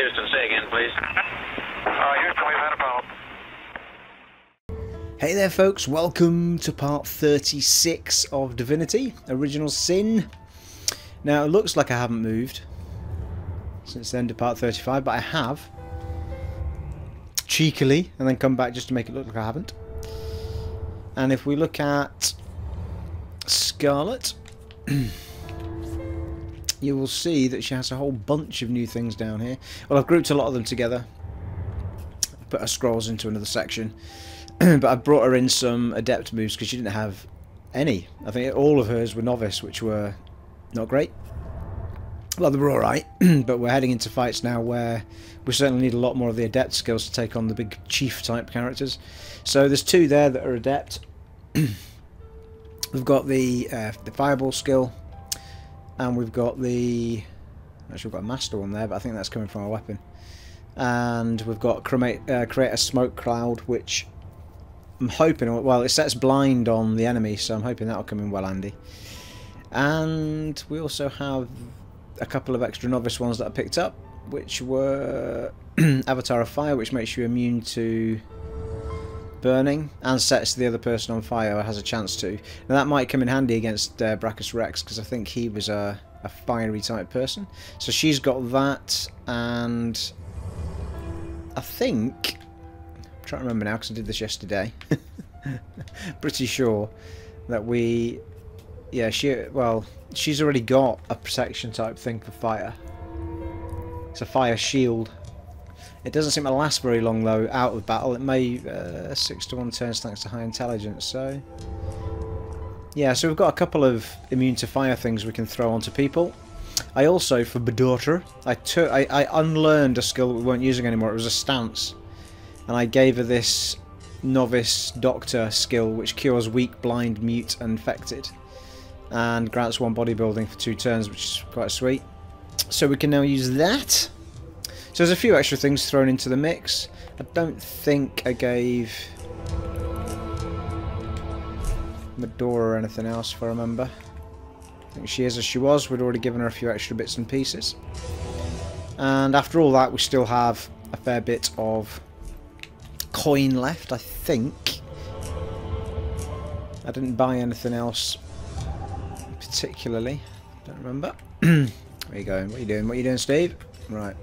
Houston, say again, please. Houston, we've had a problem. Hey there folks, welcome to part 36 of Divinity Original Sin. Now it looks like I haven't moved since the end of part 35, but I have. Cheekily, and then come back just to make it look like I haven't. And if we look at Scarlet, you will see that she has a whole bunch of new things down here. Well, I've grouped a lot of them together. Put her scrolls into another section. But I brought her in some adept moves because she didn't have any. I think all of hers were novice, which were not great. Well, they were alright, but we're heading into fights now where we certainly need a lot more of the adept skills to take on the big chief type characters. So there's two there that are adept. We've got the fireball skill, and we've got the... Actually, we've got a master one there, but I think that's coming from our weapon. And we've got create a smoke cloud, which I'm hoping... Well, it sets blind on the enemy, so I'm hoping that'll come in well handy. And we also have a couple of extra novice ones that I picked up, which were Avatar of Fire, which makes you immune to burning and sets the other person on fire, or has a chance to. Now that might come in handy against Brachus Rex, because I think he was a fiery type person. So she's got that, and I think... I'm trying to remember now because I did this yesterday. Pretty sure that we... Yeah, she's already got a protection type thing for fire. It's a fire shield. It doesn't seem to last very long though out of battle. It may 6 to 1 turns thanks to high intelligence. So yeah, so we've got a couple of immune to fire things we can throw onto people. I also, for my daughter, I unlearned a skill that we weren't using anymore. It was a stance, and I gave her this novice doctor skill, which cures weak, blind, mute, and infected, and grants 1 bodybuilding for 2 turns, which is quite sweet. So we can now use that. So there's a few extra things thrown into the mix. I don't think I gave Medora or anything else, if I remember. I think she is as she was. We'd already given her a few extra bits and pieces. And after all that, we still have a fair bit of coin left, I think. I didn't buy anything else particularly. Don't remember. Where are you going? What are you doing? What are you doing, Steve? Right.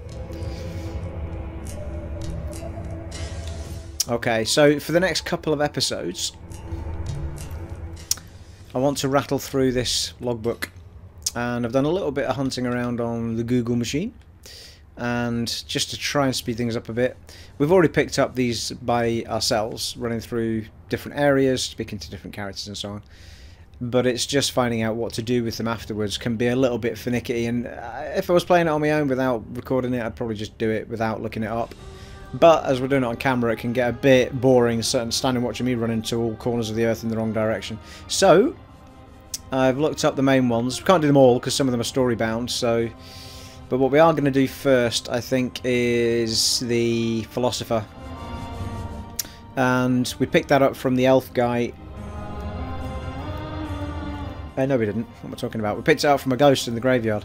Okay, so for the next couple of episodes, I want to rattle through this logbook. And I've done a little bit of hunting around on the Google machine, and just to try and speed things up a bit. We've already picked up these by ourselves, running through different areas, speaking to different characters and so on. But it's just finding out what to do with them afterwards can be a little bit finicky, and if I was playing it on my own without recording it, I'd probably just do it without looking it up. But as we're doing it on camera, it can get a bit boring standing watching me run into all corners of the earth in the wrong direction. So I've looked up the main ones. We can't do them all because some of them are story bound, so... But what we are going to do first, I think, is the Philosopher. And we picked that up from the elf guy. No, we didn't. What am I talking about? We picked it out from a ghost in the graveyard.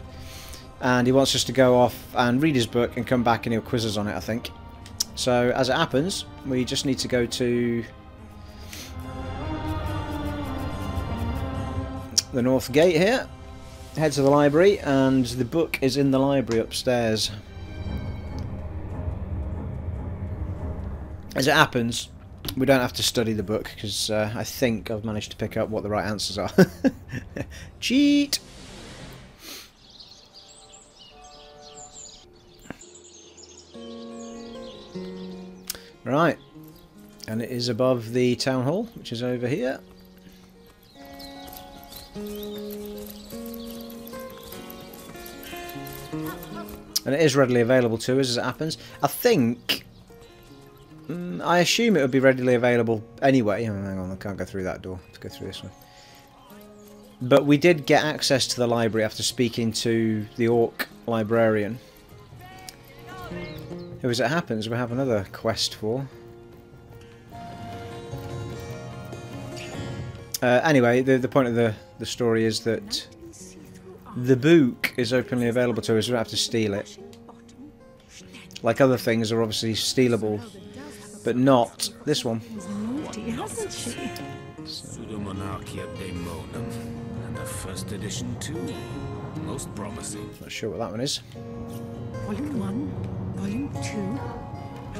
And he wants us to go off and read his book and come back and he'll quiz us on it, I think. So, as it happens, we just need to go to the north gate here. Head to the library, and the book is in the library upstairs. As it happens, we don't have to study the book, because I think I've managed to pick up what the right answers are. Cheat! Right, and it is above the town hall, which is over here. And it is readily available to us as it happens. I think... I assume it would be readily available anyway. Oh, hang on, I can't go through that door. Let's go through this one. But we did get access to the library after speaking to the orc librarian, who, as it happens, we have another quest for. Anyway, the point of the story is that the book is openly available to us. We don't have to steal it. like other things, are obviously stealable, but not this one. Naughty, hasn't she? Pseudomonarchia Daemonum, and a first edition too. Most promising. Not sure what that one is. Volume 1, Volume 2.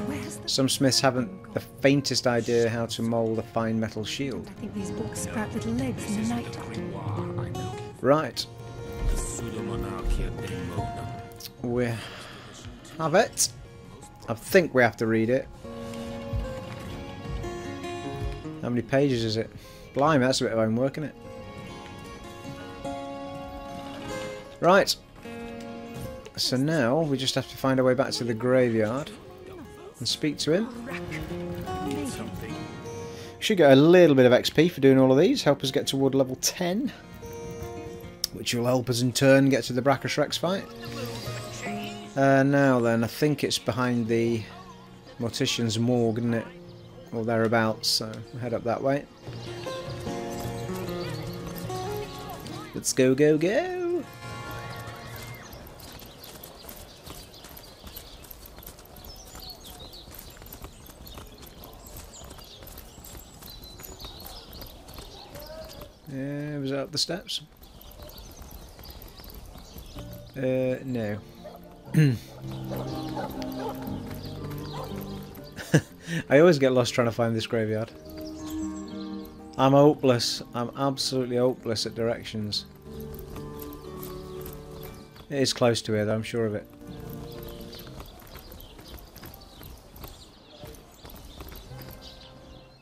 Where's the... Some smiths haven't the faintest idea how to mould a fine metal shield. I think these books sprout little legs in the night. Right. Pseudomonarchia Daemonum. We have it. I think we have to read it. How many pages is it? Blimey, that's a bit of homework, isn't it? Right. So now we just have to find our way back to the graveyard and speak to him. Should get a little bit of XP for doing all of these. Help us get toward level 10. Which will help us in turn get to the Brachiosaurus fight. Now then, I think it's behind the Mortician's Morgue, isn't it? Or thereabouts, so we'll head up that way. Let's go, go, go! Was that up the steps? No. I always get lost trying to find this graveyard. I'm hopeless. I'm absolutely hopeless at directions. It is close to here though, I'm sure of it.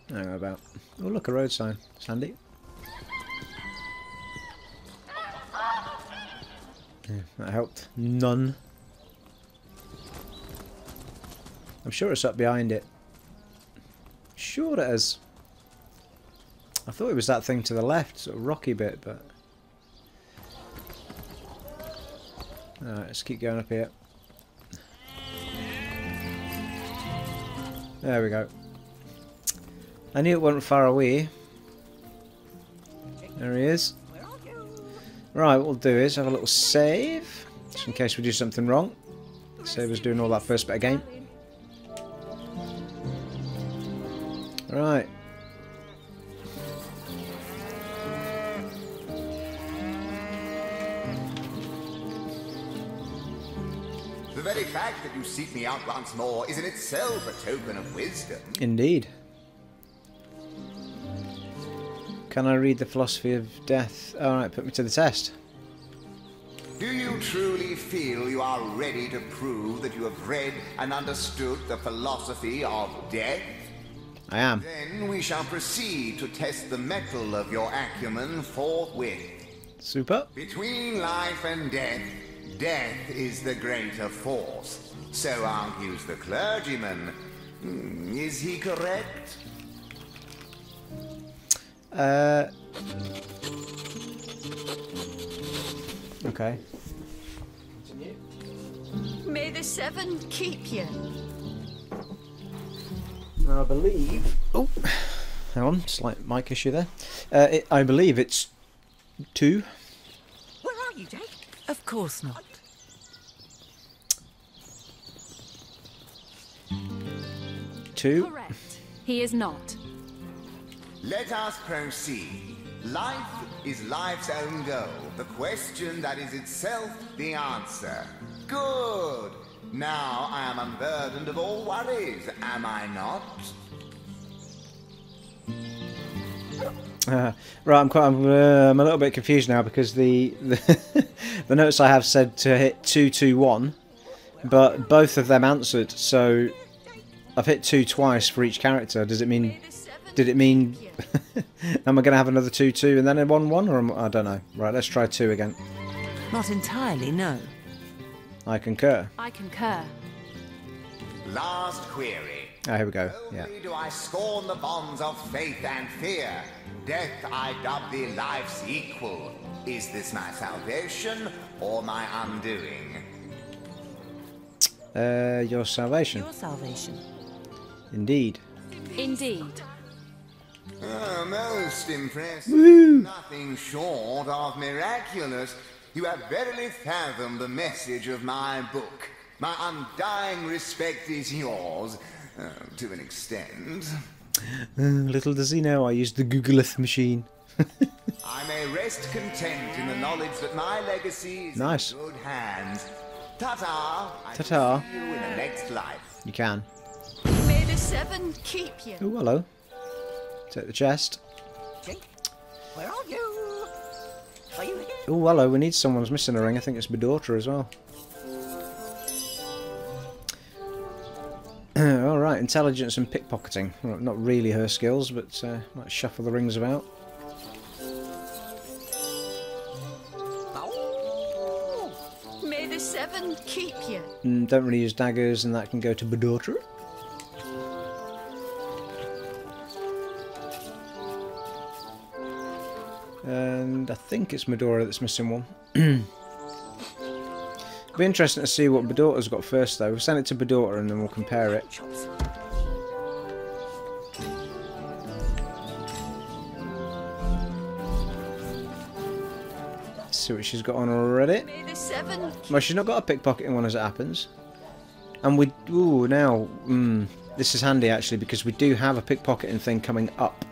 I don't know about. Oh look, a road sign. Sandy. Yeah, that helped. None. I'm sure it's up behind it. Sure it is. I thought it was that thing to the left, sort of rocky bit, but... Alright, let's keep going up here. There we go. I knew it wasn't far away. There he is. Right, what we'll do is have a little save, just in case we do something wrong. Save us doing all that first bit of game. Right. The very fact that you seek me out once more is in itself a token of wisdom. Indeed. Can I read the philosophy of death? Alright, put me to the test. Do you truly feel you are ready to prove that you have read and understood the philosophy of death? I am. Then we shall proceed to test the mettle of your acumen forthwith. Super. Between life and death, death is the greater force. So argues the clergyman. Is he correct? Okay. May the seven keep you. Now I believe... Oh, hang on, slight mic issue there. I believe it's 2. Where are you, Jake? Of course not. 2. Correct. He is not. Let us proceed. Life is life's own goal. The question that is itself the answer. Good. Now I am unburdened of all worries, am I not? Right, I'm a little bit confused now because the the notes I have said to hit 221, but both of them answered. So I've hit 2 twice for each character. Does it mean? Did it mean? Am I going to have another 2-2 and then a 1-1, or I don't know. Right, let's try 2 again. Not entirely, no. I concur. I concur. Last query. Oh, here we go. Yeah. Only do I scorn the bonds of faith and fear. Death I dub thee life's equal. Is this my salvation or my undoing? Your salvation. Your salvation. Indeed. Indeed. Oh, most impressive. Woo! Nothing short of miraculous. You have verily fathomed the message of my book. My undying respect is yours, to an extent. Little does he know I used the Googleeth machine. I may rest content in the knowledge that my legacy is Nice. in good hands. Ta-ta. I shall Ta-ta. see you in the next life. You can. May the 7 keep you. Oh, hello. Take the chest. Jake, where are you? Are you here? Oh, hello. We need someone's missing a ring. I think it's my daughter as well. Alright, intelligence and pickpocketing. Well, not really her skills, but might shuffle the rings about. Oh, may the 7 keep you. Don't really use daggers, and that can go to my daughter. And I think it's Medora that's missing one. It'll be interesting to see what Bedorta's got first, though. We'll send it to Bedorta and then we'll compare it. Let's see what she's got on already. May the 7 Well, she's not got a pickpocketing one as it happens. And we... Ooh, now... this is handy, actually, because we do have a pickpocketing thing coming up.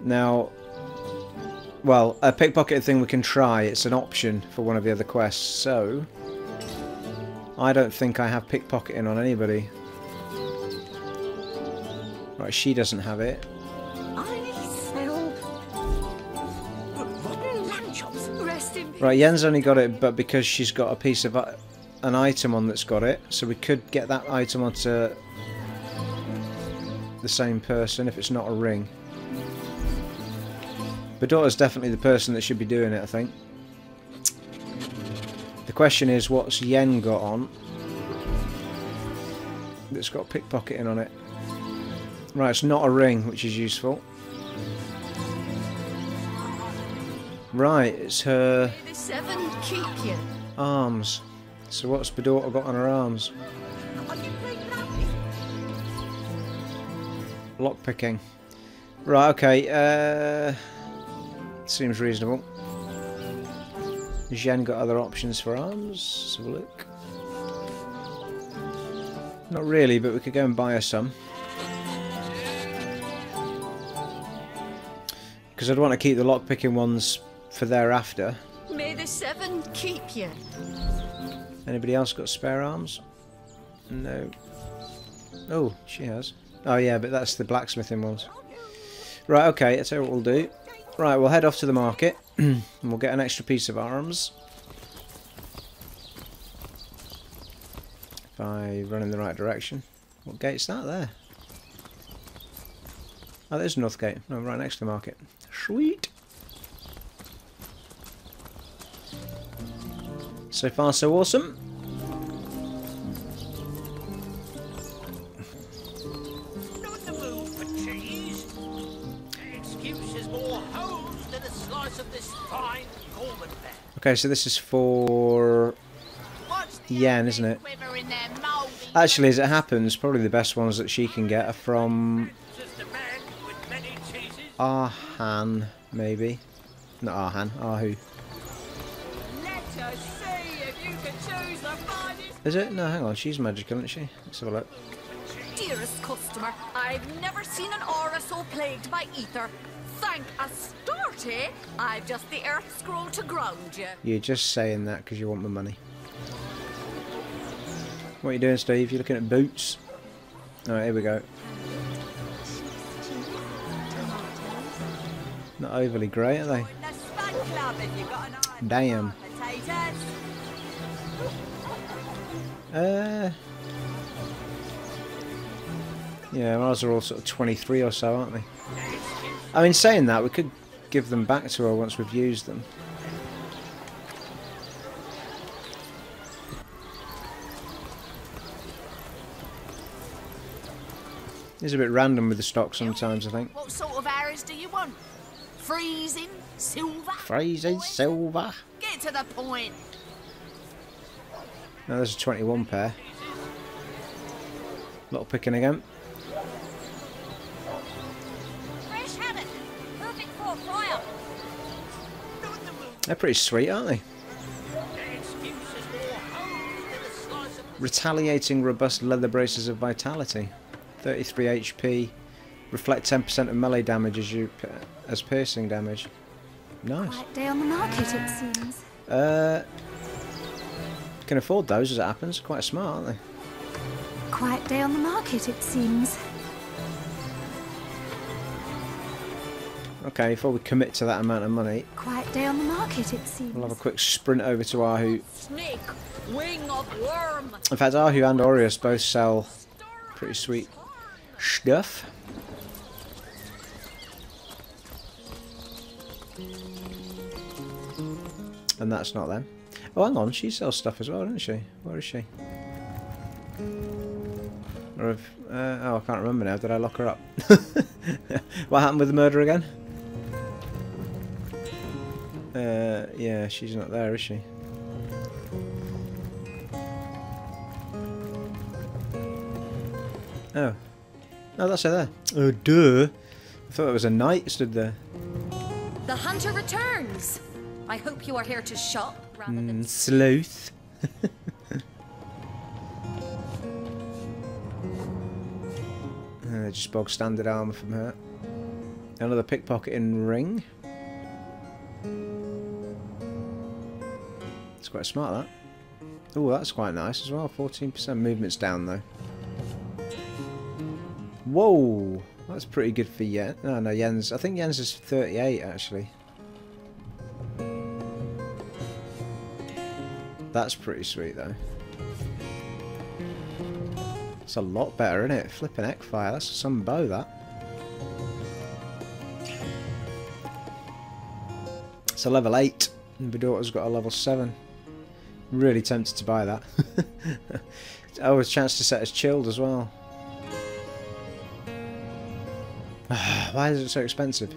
Now... Well, a pickpocketing thing we can try. It's an option for one of the other quests, so... I don't think I have pickpocketing on anybody. Right, she doesn't have it. I smell rotten lamb chops. Rest in peace. Right, Yen's only got it, but because she's got a piece of an item on that's got it, so we could get that item onto the same person if it's not a ring. Bedorta's definitely the person that should be doing it, I think. The question is, what's Yen got on that's got pickpocketing on it? Right, it's not a ring, which is useful. Right, it's her May the 7 keep you. arms. So what's Bedorta got on her arms? Are you playing lovely? Lockpicking. Right, okay, seems reasonable. Has Yen got other options for arms? Let's have a look. Not really, but we could go and buy her some. Because I'd want to keep the lockpicking ones for thereafter. May the 7 keep you. Anybody else got spare arms? No. Oh, she has. Oh yeah, but that's the blacksmithing ones. Right, okay, that's what we'll do. Right, we'll head off to the market and we'll get an extra piece of arms. If I run in the right direction. What gate's that there? Oh, there's North Gate. No, right next to the market. Sweet! So far, so awesome. Not the move for cheese. Excuse is more hose than a slice of this fine Gorman fat. Okay, so this is for Yen, isn't it? Actually, as it happens, probably the best ones that she can get are from Just a man with many cheeses. Arhan, maybe. Not Arhan, Ahu. Let us see if you can choose the finest. Is it? No, hang on, she's magical, isn't she? Let's have a look. Dearest customer, I've never seen an aura so plagued by ether. Thank Astarte, I've just the earth scroll to ground you. You're just saying that because you want my money. What are you doing, Steve? You're looking at boots? Alright, here we go. Not overly great, are they? Damn. Yeah, ours are all sort of 23 or so, aren't they? I mean, saying that, we could give them back to her once we've used them. It's a bit random with the stock sometimes, I think. What sort of arrows do you want? Freezing? Silver? Freezing silver. Get to the point. Now there's a 21 pair. Little picking again. Fresh haddock. Perfect for a fire. They're pretty sweet, aren't they? Excuse is more hose than a Retaliating robust leather braces of vitality. 33 HP. Reflect 10% of melee damage as piercing damage. Nice. Quiet day on the market, it seems. Can afford those as it happens. Quite smart, aren't they? Quiet day on the market, it seems. Okay, before we commit to that amount of money, Quiet day on the market, it seems. we'll have a quick sprint over to Ahu. Snake, wing of worm. In fact, Ahu and Aureus both sell pretty sweet stuff. And that's not them. Oh, hang on, she sells stuff as well, doesn't she? Where is she? Or if, oh, I can't remember now. Did I lock her up? What happened with the murder again? Yeah, she's not there, is she? Oh. Oh, that's her there. Oh, duh. I thought it was a knight stood there. The hunter returns. I hope you are here to shop rather than Sleuth. Just bog standard armour from her. Another pickpocketing ring. It's quite smart, that. Oh, that's quite nice as well. 14% movement's down though. Whoa, that's pretty good for Yen. No, no, Yen's. I think Yen's is 38 actually. That's pretty sweet though. It's a lot better, isn't it? Flipping Eckfire. That's some bow, that. It's a level 8. And Bedaughter's got a level 7. Really tempted to buy that. Oh, a chance to set as chilled as well. Why is it so expensive?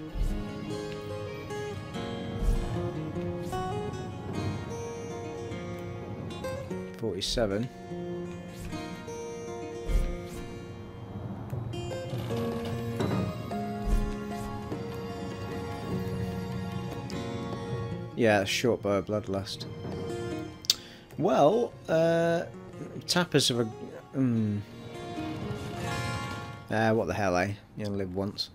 $47. Yeah, short bow of bloodlust. Well, tappers of a... what the hell, eh? You only live once.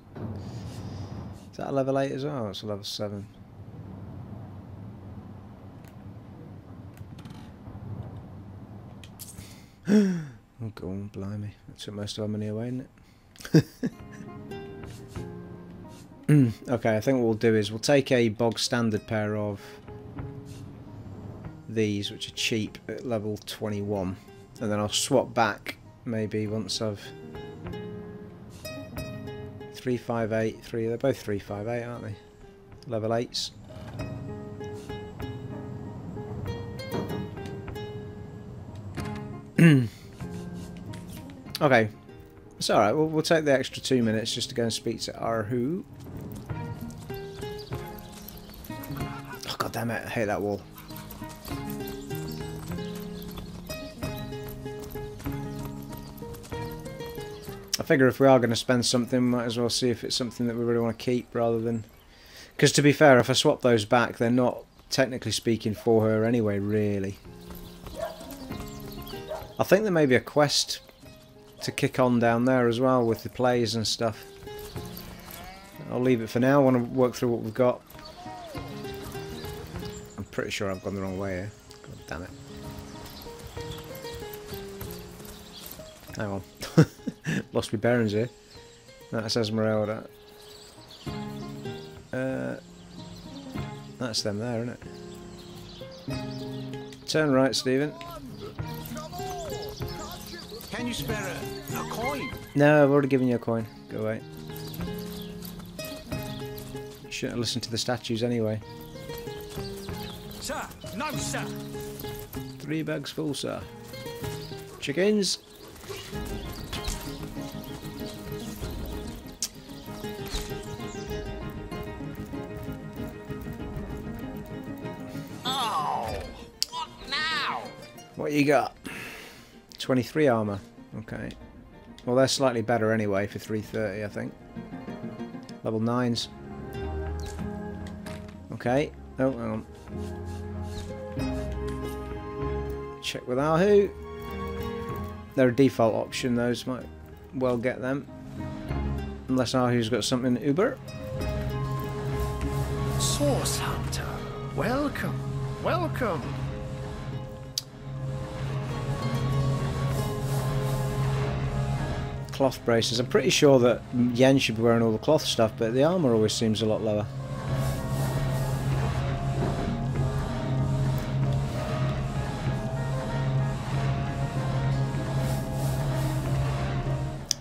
Is that a level 8 as well? It's a level 7. Oh, go on, blimey. That took most of our money away, didn't it? Okay, I think what we'll do is we'll take a bog standard pair of these, which are cheap, at level 21, and then I'll swap back maybe once I've 358, they're both 358, aren't they? Level 8s. Okay, it's alright, we'll take the extra 2 minutes just to go and speak to Arhu. Oh, god damn it, I hate that wall. I figure if we are going to spend something, we might as well see if it's something that we really want to keep rather than... Because to be fair, if I swap those back, they're not technically speaking for her anyway, really. I think there may be a quest to kick on down there as well with the plays and stuff. I'll leave it for now. I want to work through what we've got. I'm pretty sure I've gone the wrong way here. God damn it. Hang on. Lost my bearings here. That's Esmeralda. That's them there, isn't it? Turn right, Stephen. Can you spare a coin? No, I've already given you a coin. Go away. You shouldn't have listened to the statues anyway. Sir, no, sir. 3 bags full, sir. Chickens. Oh, what now? What you got? 23 armour. Okay. Well, they're slightly better anyway for 330, I think. Level 9s. Okay. Oh, hang on. Check with Ahu. They're a default option, those might well get them. Unless Ahu's got something uber. Source Hunter, welcome, welcome. Cloth braces. I'm pretty sure that Yen should be wearing all the cloth stuff, but the armour always seems a lot lower.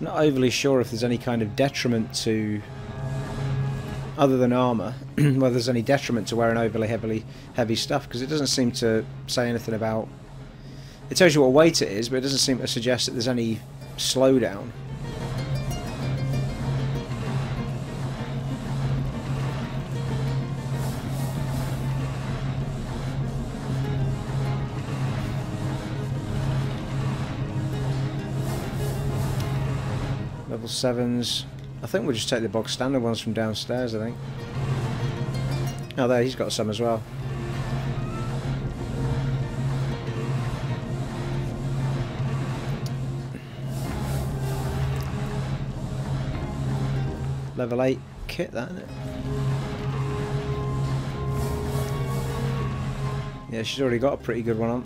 Not overly sure if there's any kind of detriment to, other than armour, whether there's any detriment to wearing overly heavy stuff, because it doesn't seem to say anything about. It tells you what weight it is, but it doesn't seem to suggest that there's any slowdown. Level 7s. I think we'll just take the box standard ones from downstairs, I think. Oh, there, he's got some as well. Level 8 kit, that, isn't it? Yeah, she's already got a pretty good one on.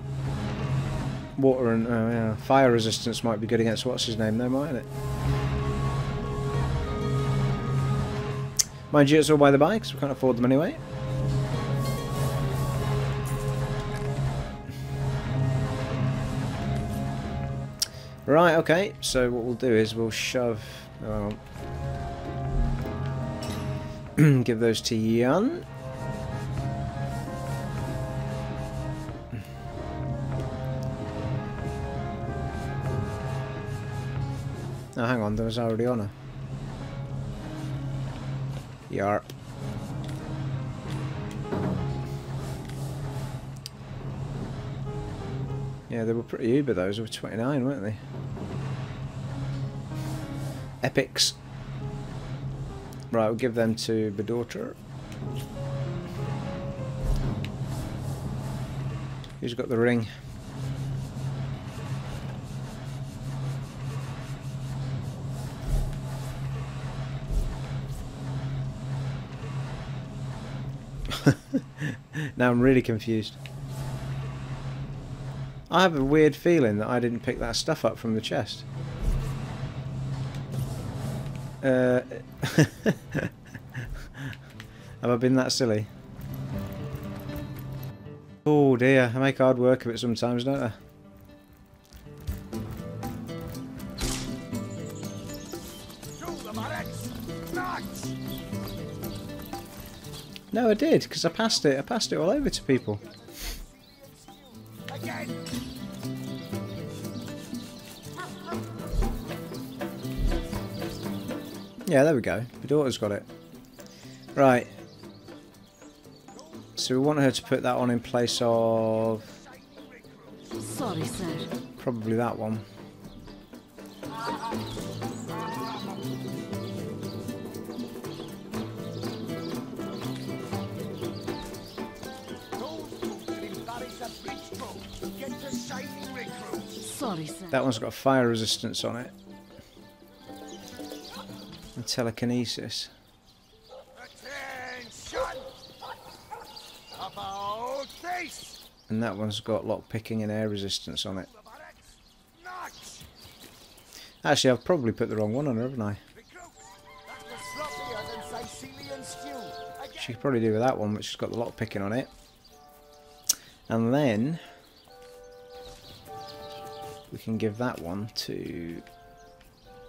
Water and yeah, fire resistance might be good against what's his name though, mightn't it? Mind you, it's all by the by, because we can't afford them anyway. Right, okay, so what we'll do is we'll shove... give those to Jan. Oh, hang on, there was already on her. Yarp. Yeah, they were pretty uber, those. They were 29, weren't they? Epics. Right, we'll give them to the daughter. Who's got the ring? Now I'm really confused. I have a weird feeling that I didn't pick that stuff up from the chest. Have I been that silly? Oh dear, I make hard work of it sometimes, don't I? No, I did, because I passed it. I passed it all over to people. Yeah, there we go. My daughter's got it. Right. So we want her to put that on in place of... Sorry, sir. Probably that one. Sorry, sir. That one's got fire resistance on it. And telekinesis. Attention! About face! And that one's got lock picking and air resistance on it. Actually, I've probably put the wrong one on her, haven't I? She could probably do with that one, which has got the lock picking on it. And then we can give that one to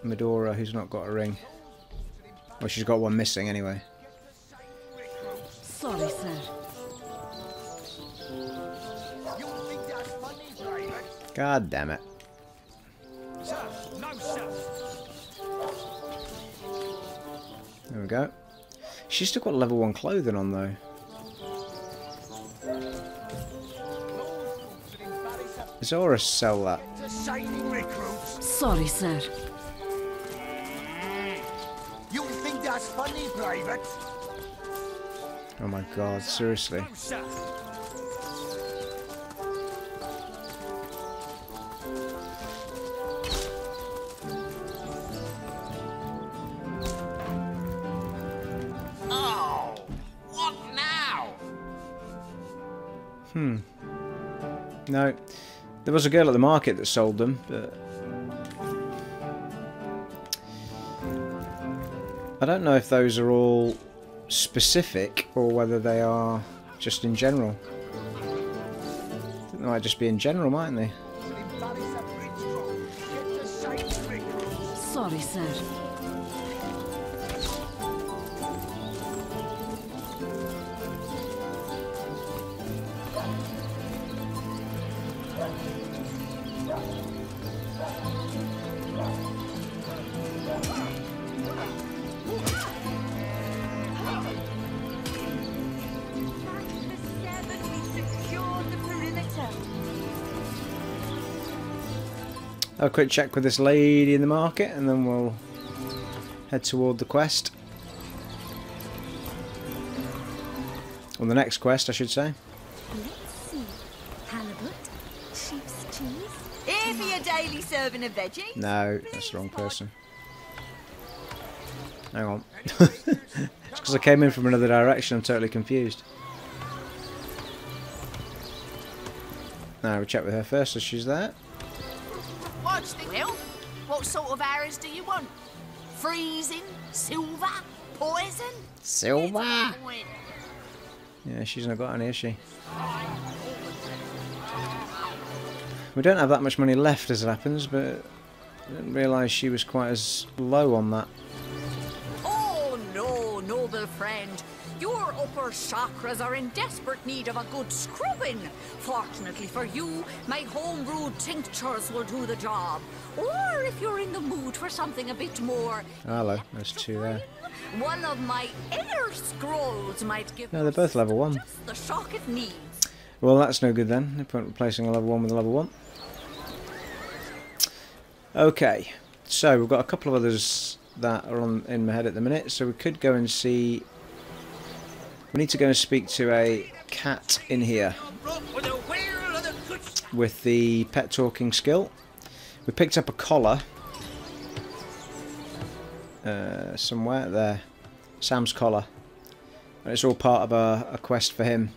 Medora, who's not got a ring. Well, she's got one missing anyway. Sorry, sir. God damn it. There we go. She's still got level 1 clothing on though. Zora sell that. Sorry, sir. You think that's funny, Private? Oh my god, seriously. No. There was a girl at the market that sold them, but I don't know if those are all specific or whether they are just in general. I think they might just be in general, mightn't they? Sorry, sir. Have a quick check with this lady in the market and then we'll head toward the quest. Or the next quest, I should say. Let's see. Halibut, sheep's cheese. Here for your daily serving of veggies. No, that's the wrong person. Hang on. It's because I came in from another direction, I'm totally confused. Now we'll check with her first if she's there. Watch the hell. What sort of arrows do you want? Freezing? Silver? Poison? Silver! Yeah, she's not got any, has she? We don't have that much money left as it happens, but I didn't realise she was quite as low on that. Oh no, noble friend. Your upper chakras are in desperate need of a good scrubbing. Fortunately for you, my home-brewed tinctures will do the job. Or if you're in the mood for something a bit more... Hello, there's two there. One of my air scrolls might give... No, they're both level 1. just the shock it needs. Well, that's no good then. No point replacing a level 1 with a level 1. Okay, so we've got a couple of others that are in my head at the minute, so we could go and see... We need to go and speak to a cat in here with the pet talking skill. We picked up a collar somewhere there, Sam's collar, and it's all part of a quest for him.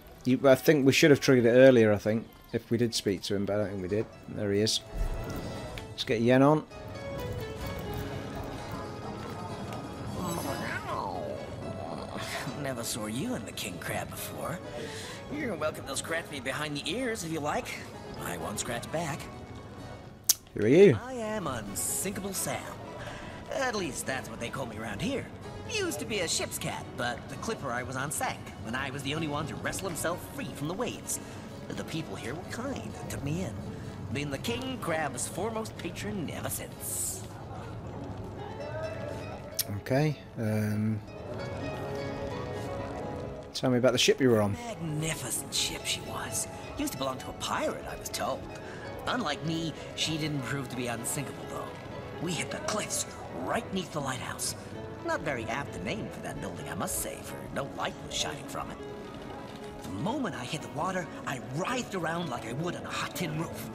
I think we should have triggered it earlier, I think, if we did speak to him, but I don't think we did. There he is. Let's get Yen on. Never saw you in the king crab before. You're welcome to scratch me behind the ears if you like. I won't scratch back. Who are you? I am Unsinkable Sam. At least that's what they call me around here. Used to be a ship's cat, but the clipper I was on sank, and I was the only one to wrestle himself free from the waves. The people here were kind and took me in. Been the king crab's foremost patron ever since. Okay. Tell me about the ship you were on. Magnificent ship she was. Used to belong to a pirate, I was told. Unlike me, she didn't prove to be unsinkable, though. We hit the cliffs right beneath the lighthouse. Not very apt a name for that building, I must say, for no light was shining from it. The moment I hit the water, I writhed around like I would on a hot tin roof.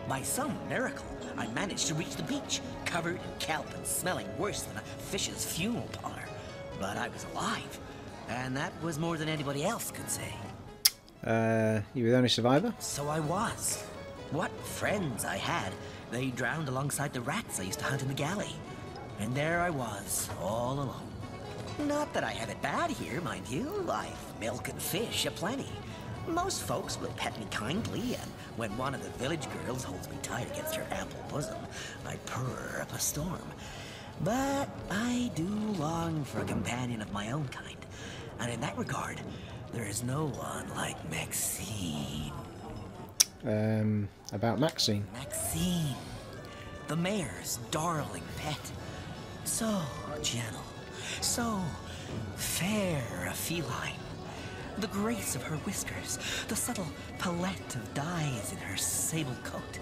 By some miracle, I managed to reach the beach, covered in kelp and smelling worse than a fish's funeral parlor. But I was alive. And that was more than anybody else could say. You were the only survivor? So I was. What friends I had. They drowned alongside the rats I used to hunt in the galley. And there I was, all alone. Not that I have it bad here, mind you. I've milk and fish aplenty. Most folks will pet me kindly, and when one of the village girls holds me tight against her ample bosom, I purr up a storm. But I do long for a companion of my own kind. And in that regard, there is no one like Maxine. About Maxine? Maxine. The mayor's darling pet. So gentle. So fair a feline. The grace of her whiskers. The subtle palette of dyes in her sable coat.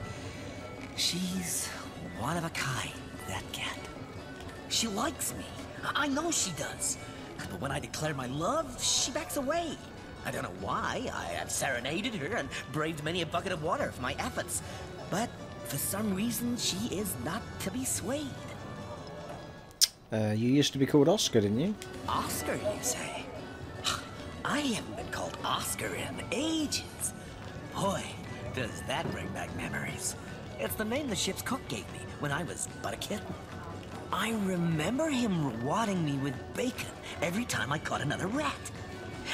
She's one of a kind, that cat. She likes me. I know she does. But when I declare my love, she backs away. I don't know why. I have serenaded her and braved many a bucket of water for my efforts. But for some reason, she is not to be swayed. You used to be called Oscar, didn't you? Oscar, you say? I haven't been called Oscar in ages. Boy, Does that bring back memories? It's the name the ship's cook gave me when I was but a kitten. I remember him rewarding me with bacon every time I caught another rat.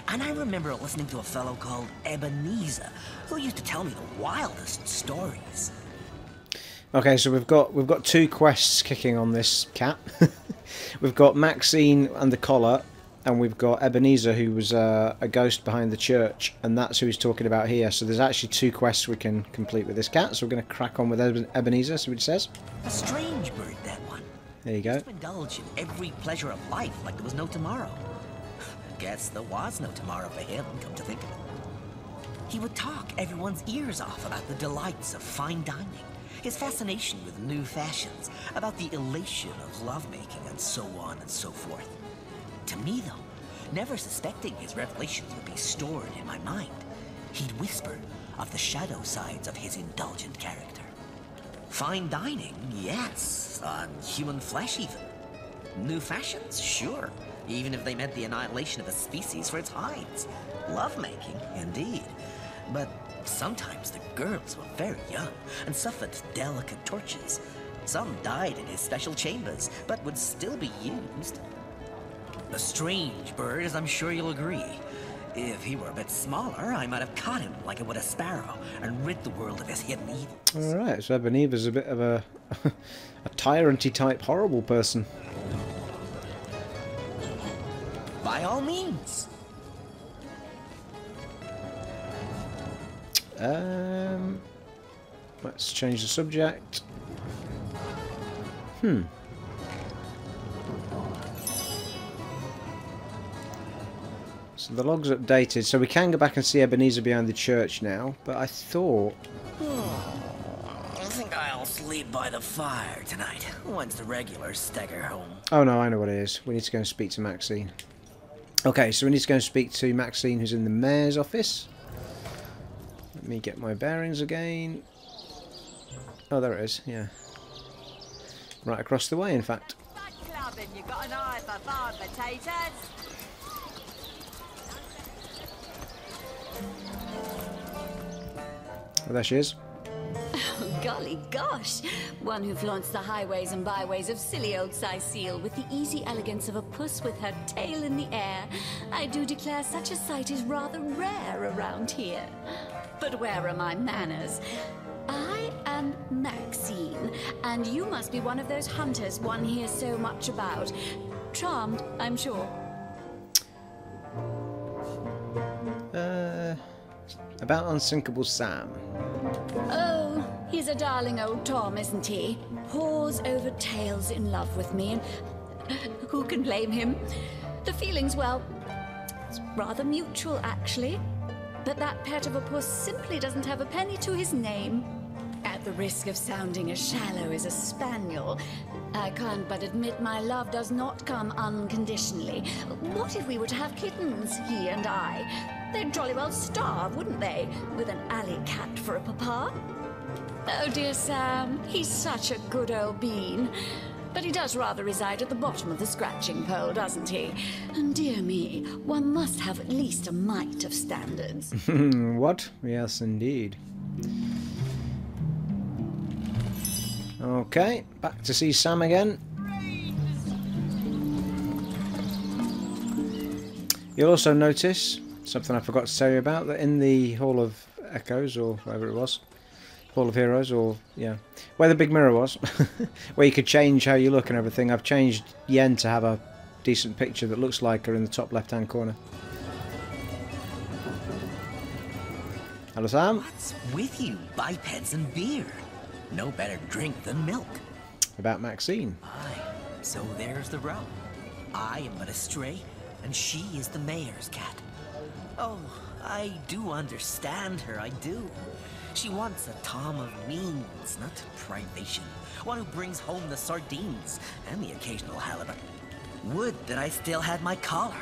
And I remember listening to a fellow called Ebenezer, who used to tell me the wildest stories. Okay, so we've got 2 quests kicking on this cat. We've got Maxine and the collar, and we've got Ebenezer, who was a ghost behind the church, and that's who he's talking about here. So there's actually 2 quests we can complete with this cat. So we're going to crack on with Ebenezer. See what it says. A strange bird, that one. There you go. Used to indulge in every pleasure of life like there was no tomorrow. Guess there was no tomorrow for him, come to think of it. He would talk everyone's ears off about the delights of fine dining, his fascination with new fashions, about the elation of lovemaking, and so on and so forth. To me, though, never suspecting his revelations would be stored in my mind, he'd whisper of the shadow sides of his indulgent character. Fine dining, yes, on human flesh even. New fashions, sure, even if they meant the annihilation of a species for its hides. Lovemaking, indeed. But sometimes the girls were very young and suffered delicate tortures. Some died in his special chambers, but would still be used. A strange bird, as I'm sure you'll agree. If he were a bit smaller, I might have caught him like I would a sparrow and rid the world of his hidden evils. Alright, so Ebenezer's a bit of a tyrant-y type horrible person. By all means. Let's change the subject. So the log's updated, so we can go back and see Ebenezer behind the church now, but I thought... I think I'll sleep by the fire tonight, once the regulars stagger home. Oh no, I know what it is. We need to go and speak to Maxine. Okay, so we need to go and speak to Maxine, who's in the mayor's office. Let me get my bearings again. Oh, there it is, yeah. Right across the way, in fact. You got an eye for farm potatoes? Oh, there she is. Oh, golly gosh! One who flaunts the highways and byways of silly old Cyseal with the easy elegance of a puss with her tail in the air. I do declare such a sight is rather rare around here. But where are my manners? I am Maxine, and you must be one of those hunters one hears so much about. Charmed, I'm sure. About Unsinkable Sam. Oh, he's a darling old Tom, isn't he? Paws over tails in love with me, and who can blame him? The feeling's, well, it's rather mutual, actually. But that pet of a puss simply doesn't have a penny to his name. At the risk of sounding as shallow as a spaniel, I can't but admit my love does not come unconditionally. What if we were to have kittens, he and I? They'd jolly well starve, wouldn't they, with an alley cat for a papa? Oh dear Sam, he's such a good old bean. But he does rather reside at the bottom of the scratching pole, doesn't he? And dear me, one must have at least a mite of standards. What? Yes, indeed. Okay, back to see Sam again. You'll also notice something I forgot to tell you about, that in the Hall of Echoes, or whatever it was, Hall of Heroes, or yeah, where the big mirror was, where you could change how you look and everything, I've changed Yen to have a decent picture that looks like her in the top left hand corner. Hello Sam. What's with you, bipeds and beer? No better drink than milk. About Maxine. Aye, so there's the rub. I am but a stray, and she is the mayor's cat. Oh, I do understand her, I do. She wants a Tom of means, not privation. One who brings home the sardines and the occasional halibut. Would that I still had my collar.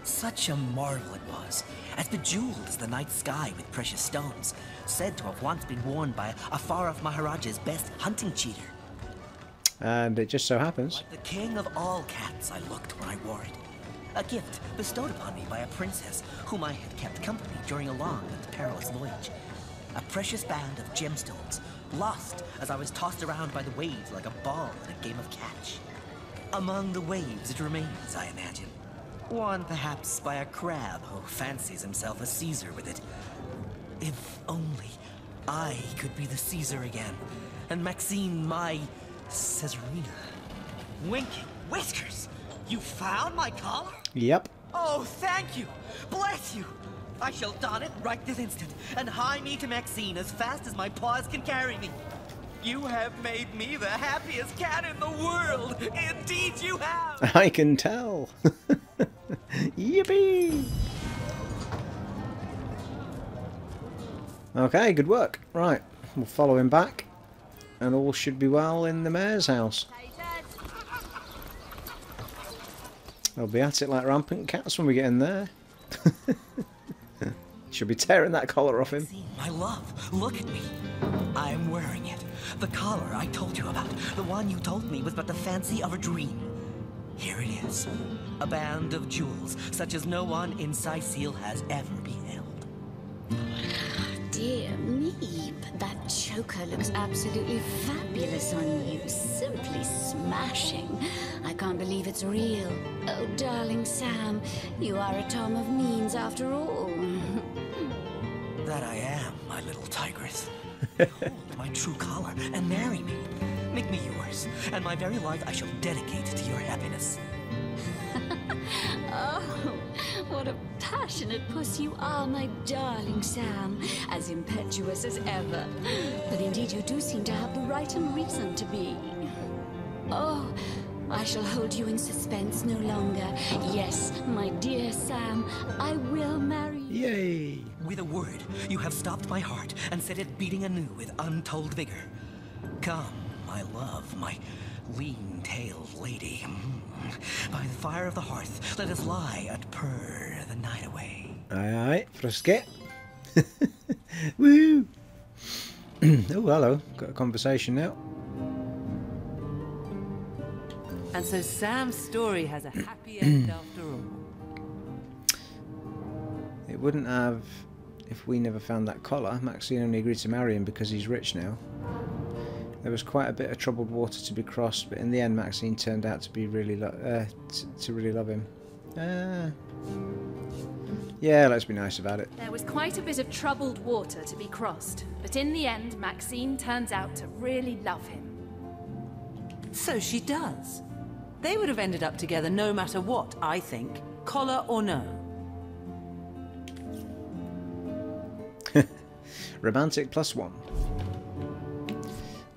Such a marvel it was, as bejeweled as the night sky with precious stones, said to have once been worn by a far-off Maharaja's best hunting cheater. And it just so happens. Like the king of all cats I looked when I wore it. A gift bestowed upon me by a princess whom I had kept company during a long and perilous voyage. a precious band of gemstones, lost as I was tossed around by the waves like a ball in a game of catch. Among the waves it remains, I imagine. Worn perhaps by a crab who fancies himself a Caesar with it. If only I could be the Caesar again, and Maxine my Caesarina. Winking whiskers! You found my collar? Yep. Oh, thank you! Bless you! I shall don it right this instant, and hie me to Maxine as fast as my paws can carry me. You have made me the happiest cat in the world! Indeed you have! I can tell! Yippee! Okay, good work. Right, we'll follow him back, and all should be well in the mayor's house. They'll be at it like rampant cats when we get in there. Should be tearing that collar off him. My love, look at me. I'm wearing it. The collar I told you about. The one you told me was but the fancy of a dream. Here it is. A band of jewels, such as no one in Cyseal has ever beheld. Dear me, but that choker looks absolutely fabulous on you. Simply smashing. I can't believe it's real. Oh, darling Sam, you are a Tom of means after all. That I am, my little tigress. Behold my true collar and marry me. Make me yours, and my very life I shall dedicate to your happiness. Oh, what a passionate puss you are, my darling Sam. As impetuous as ever. But indeed you do seem to have the right and reason to be. Oh, I shall hold you in suspense no longer. Yes, my dear Sam, I will marry you. Yay! With a word, you have stopped my heart and set it beating anew with untold vigor. Come, my love, my lean-tailed lady. By the fire of the hearth, let us lie and purr the night away. Aye, aye, frisket. Woo! Oh, hello. Got a conversation now. And so Sam's story has a happy end after all. It wouldn't have if we never found that collar. Maxine only agreed to marry him because he's rich now. There was quite a bit of troubled water to be crossed, but in the end Maxine turned out to be really to really love him. Yeah, let's be nice about it. There was quite a bit of troubled water to be crossed, but in the end Maxine turns out to really love him. So she does. They would have ended up together no matter what, I think. Collar or no. Romantic +1.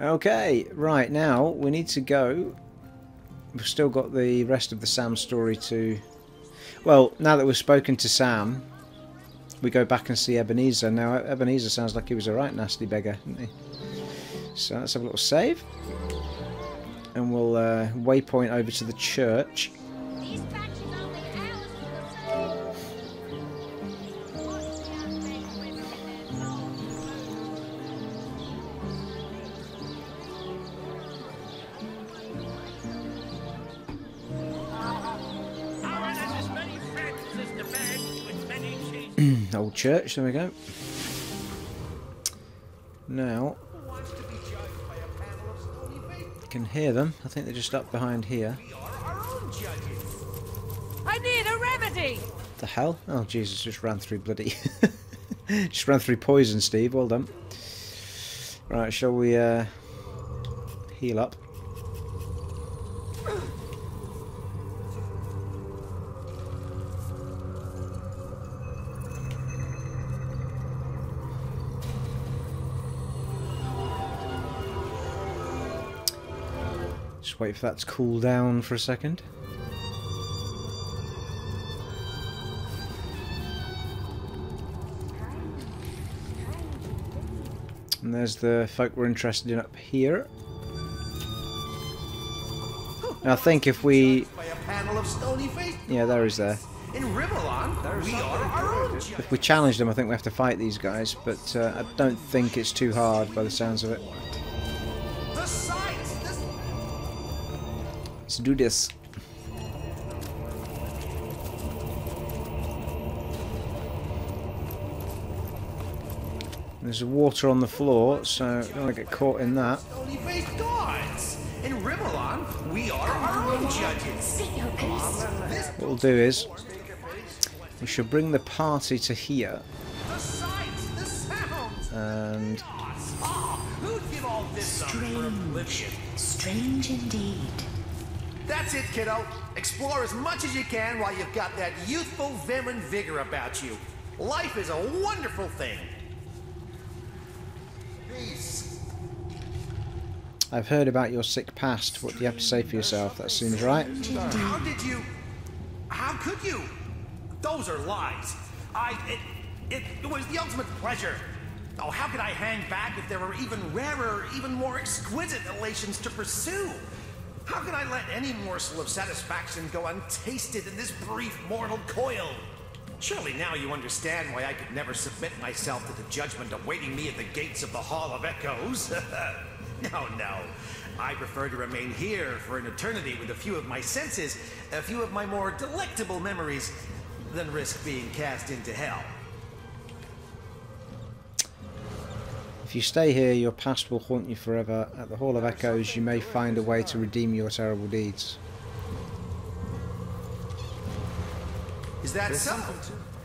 Okay, right, now we need to go. We've still got the rest of the Sam story to... Well, now that we've spoken to Sam, we go back and see Ebenezer. Now, Ebenezer sounds like he was a right nasty beggar, didn't he? So let's have a little save. And we'll waypoint over to the church. Old church, there we go. Now, I can hear them. I think they're just up behind here. I need a remedy! What the hell? Oh, Jesus, just ran through bloody... just ran through poison, Steve. Well done. Right, shall we heal up? Just wait for that to cool down for a second. And there's the folk we're interested in up here. Now I think if we... Yeah, there is there. If we challenge them, I think we have to fight these guys, but I don't think it's too hard by the sounds of it. Let's do this. There's water on the floor, so don't want to get caught in that. Only face gods. In Rimelon, we are our own judges. What we'll do is, we shall bring the party to here. The sights, the sounds. And Who'd give all this up for oblivion? Strange indeed. That's it, kiddo. Explore as much as you can while you've got that youthful vim and vigor about you. Life is a wonderful thing. Peace. I've heard about your sick past. What do you have to say for yourself? That seems right. How did you? How could you? Those are lies. It was the ultimate pleasure. Oh, how could I hang back if there were even rarer, even more exquisite elations to pursue? How could I let any morsel of satisfaction go untasted in this brief mortal coil? Surely now you understand why I could never submit myself to the judgment awaiting me at the gates of the Hall of Echoes. No. I prefer to remain here for an eternity with a few of my senses, a few of my more delectable memories, than risk being cast into hell. If you stay here, your past will haunt you forever. At the Hall of Echoes, you may find a way to redeem your terrible deeds. Is that so?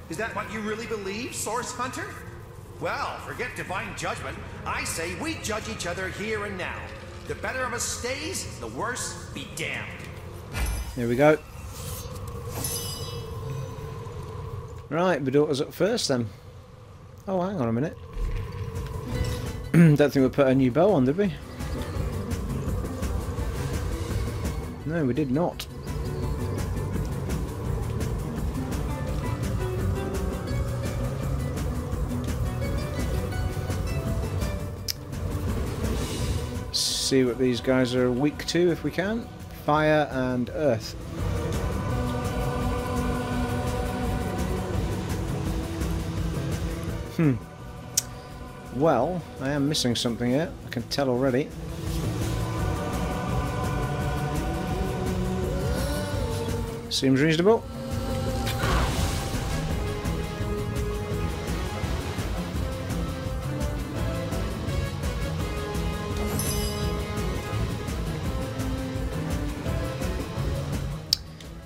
Is that what you really believe, Source Hunter? Well, forget divine judgment. I say we judge each other here and now. The better of us stays, the worse be damned. Here we go. Right, my daughter's up first then. Oh, hang on a minute. Don't think we put a new bow on, did we? No, we did not. See what these guys are weak to if we can. Fire and earth. Well, I am missing something here. I can tell already. Seems reasonable.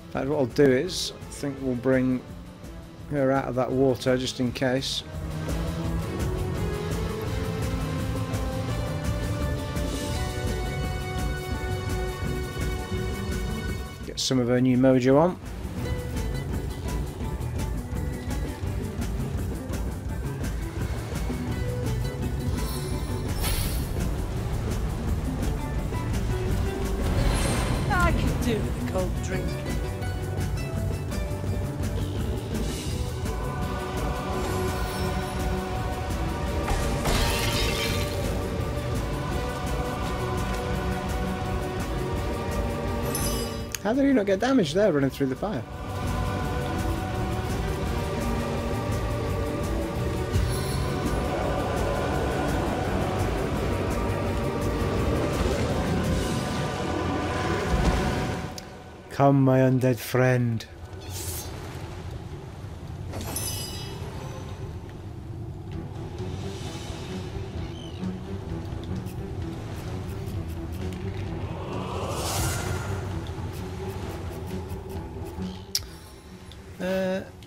In fact, what I'll do is, I think we'll bring her out of that water just in case. Get some of her new mojo on. I could do with a cold drink. How did he not get damaged there running through the fire? Come, my undead friend.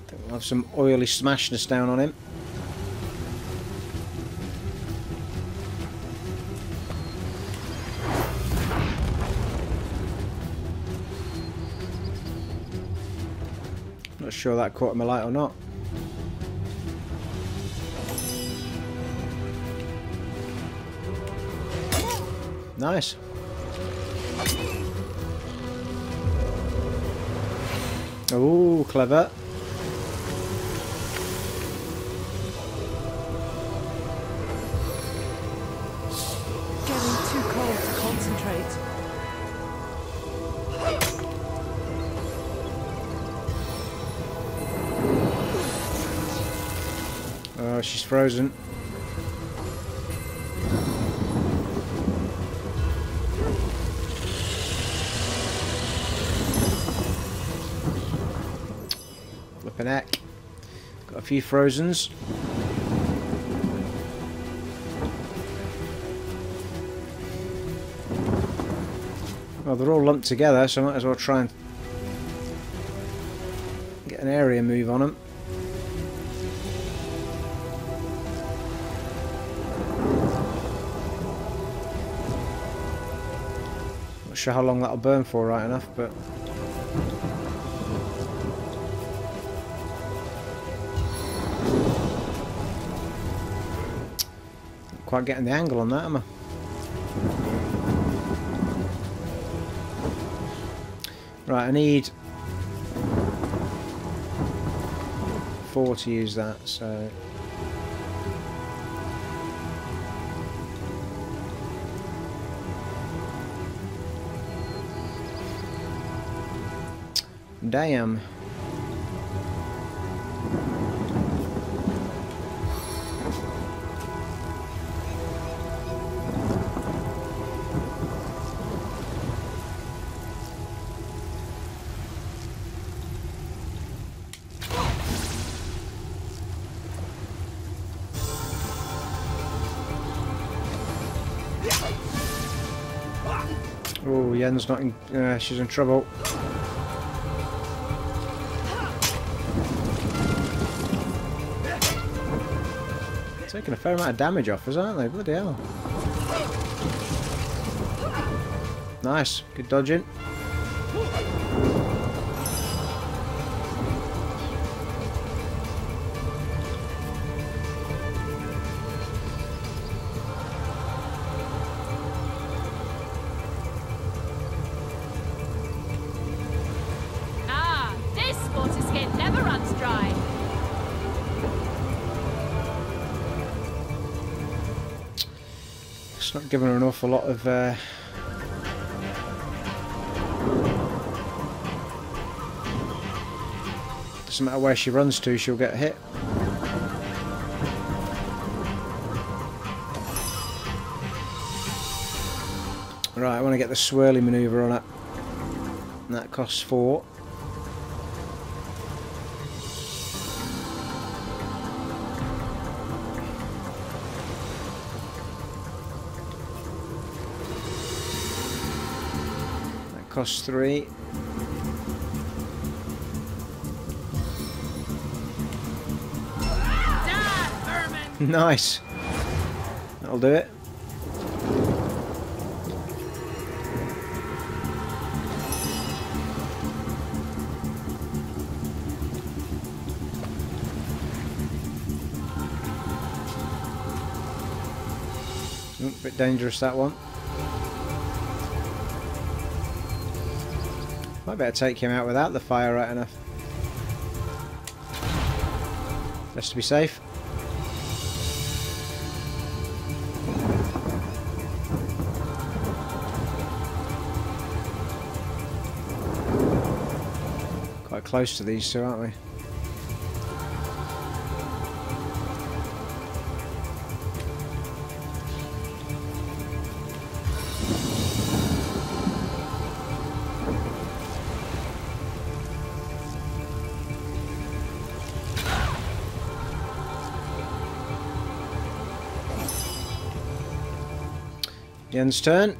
We'll have some oily smashness down on him. Not sure that caught him alight or not. Nice. Oh, clever. Getting too cold to concentrate. Oh, she's frozen. Flippin' heck. Got a few frozens. Well, they're all lumped together, so I might as well try and get an area move on them. Not sure how long that'll burn for right enough, but... not quite getting the angle on that, am I? Right, I need 4 to use that, so... Damn. Oh, Yen's not in... she's in trouble. Taking a fair amount of damage off us, aren't they? Bloody hell. Nice. Good dodging. It's not giving her an awful lot of doesn't matter where she runs to, she'll get hit. Right, I want to get the swirly manoeuvre on it. And that costs 4. Costs 3. Nice. That'll do it. Oh, a bit dangerous, that one. Might better take him out without the fire right enough. Just to be safe. Quite close to these two, aren't we? Yen's turn.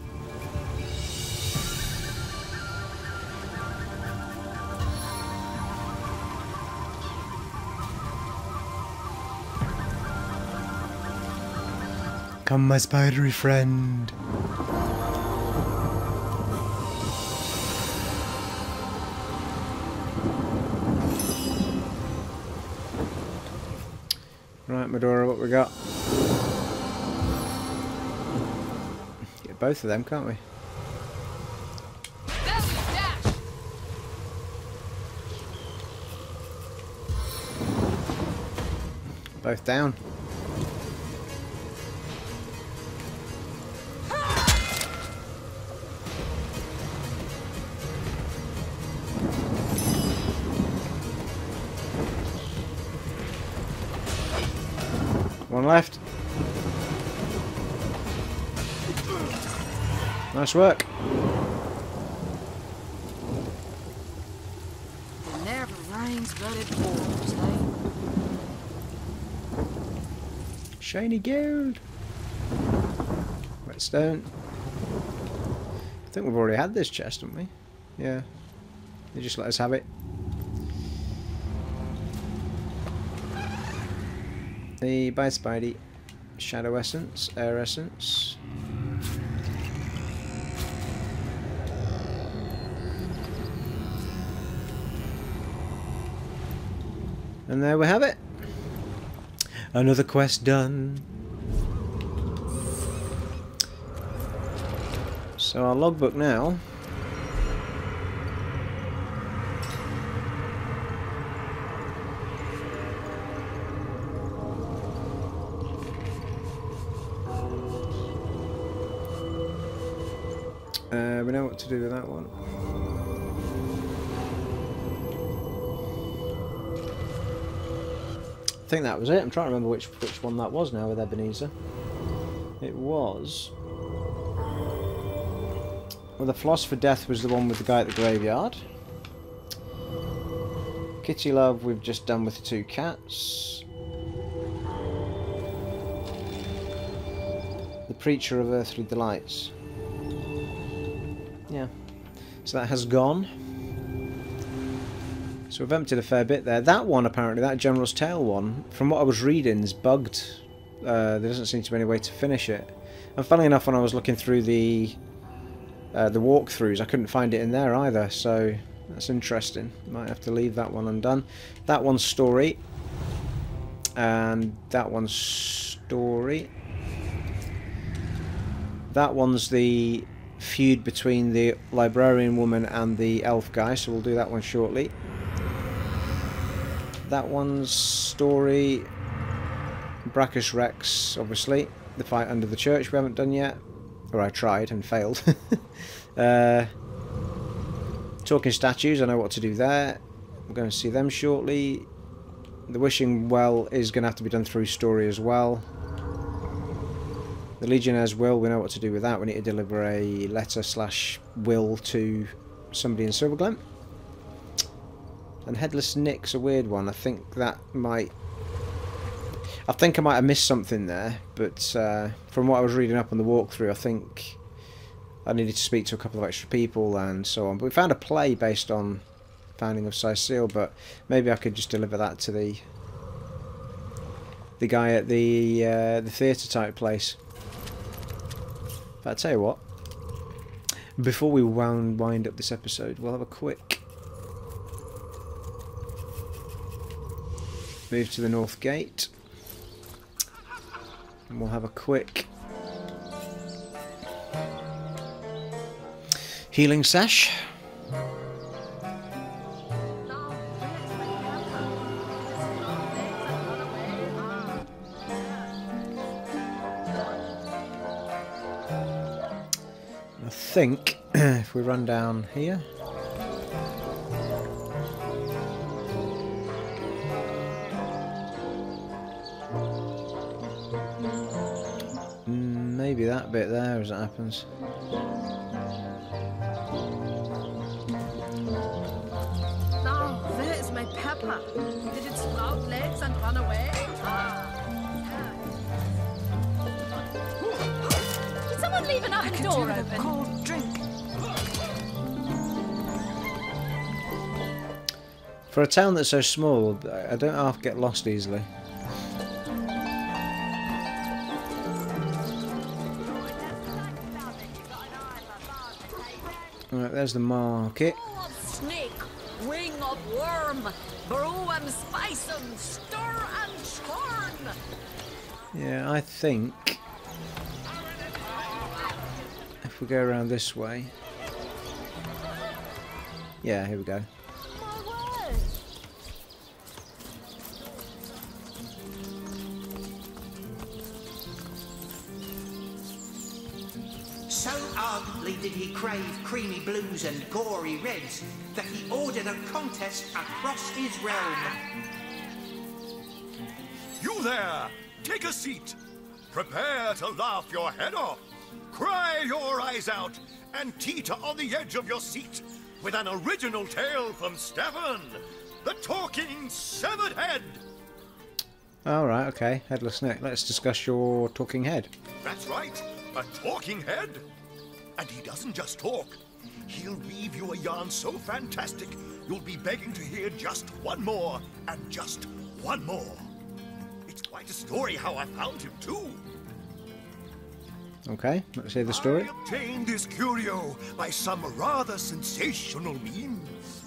Come, my spidery friend. Right, Medora, what we got? Get both of them, can't we? Both down. One left. Nice work. It never rains but it pours, eh? Shiny gold. Whetstone. think we've already had this chest, haven't we? Yeah. They just let us have it. The Bite Spidey. Shadow Essence. Air Essence. And there we have it. Another quest done. So our logbook now. We know what to do with that one. I think that was it. I'm trying to remember which one that was now with Ebenezer. It was... Well, the Philosopher Death was the one with the guy at the graveyard. Kitty Love we've just done with the 2 cats. The Preacher of Earthly Delights. Yeah. So that has gone. So we've emptied a fair bit there. That one, apparently, that General's Tale one, from what I was reading, is bugged. There doesn't seem to be any way to finish it. And funnily enough, when I was looking through the walkthroughs, I couldn't find it in there either. So that's interesting. Might have to leave that one undone. That one's story. And that one's story. That one's the feud between the librarian woman and the elf guy, so we'll do that one shortly. That one's story. Bracchus Rex, obviously. The fight under the church we haven't done yet. Or I tried and failed. Talking statues, I know what to do there. I'm going to see them shortly. The Wishing Well is going to have to be done through story as well. The Legionnaire's Will, we know what to do with that. We need to deliver a letter/will to somebody in Silverglen. And Headless Nick's a weird one. I think I might have missed something there, but from what I was reading up on the walkthrough, I think I needed to speak to a couple of extra people and so on. But we found a play based on Founding of Cyseal, but maybe I could just deliver that to the guy at the theatre type place. But I tell you what, before we wind up this episode, we'll have a quick move to the North Gate, and we'll have a quick healing sesh. I think if we run down here, maybe that bit there as it happens. Now, where is my pepper? Did it sprout legs and run away? Did someone leave an oven door open? Cold drink. For a town that's so small, I don't half get lost easily. Right, there's the market. Paw of snake, wing of worm, brew and spice and stir and churn. Yeah, I think if we go around this way. Yeah, here we go. So ardently did he crave creamy blues and gory reds that he ordered a contest across his realm. You there! Take a seat! Prepare to laugh your head off, cry your eyes out, and teeter on the edge of your seat with an original tale from Stefan, the Talking Severed Head! Alright, okay. Headless Nick. Let's discuss your talking head. That's right, a talking head. And he doesn't just talk. He'll weave you a yarn so fantastic, you'll be begging to hear just one more, and just one more. It's quite a story how I found him, too. Okay, let's hear the story. I obtained this curio by some rather sensational means.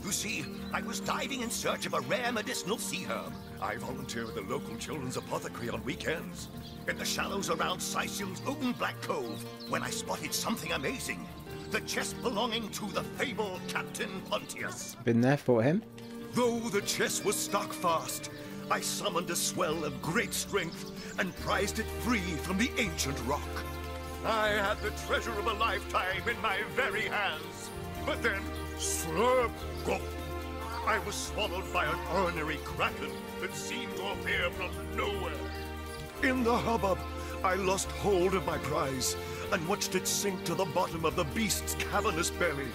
You see, I was diving in search of a rare medicinal sea herb. I volunteer at the local children's apothecary on weekends, in the shallows around Cyseal's own Black Cove, when I spotted something amazing. The chest belonging to the fabled Captain Pontius. Been there for him. Though the chest was stuck fast, I summoned a swell of great strength and prized it free from the ancient rock. I had the treasure of a lifetime in my very hands. But then, slurp, go! I was swallowed by an ornery kraken that seemed to appear from nowhere. In the hubbub, I lost hold of my prize and watched it sink to the bottom of the beast's cavernous belly.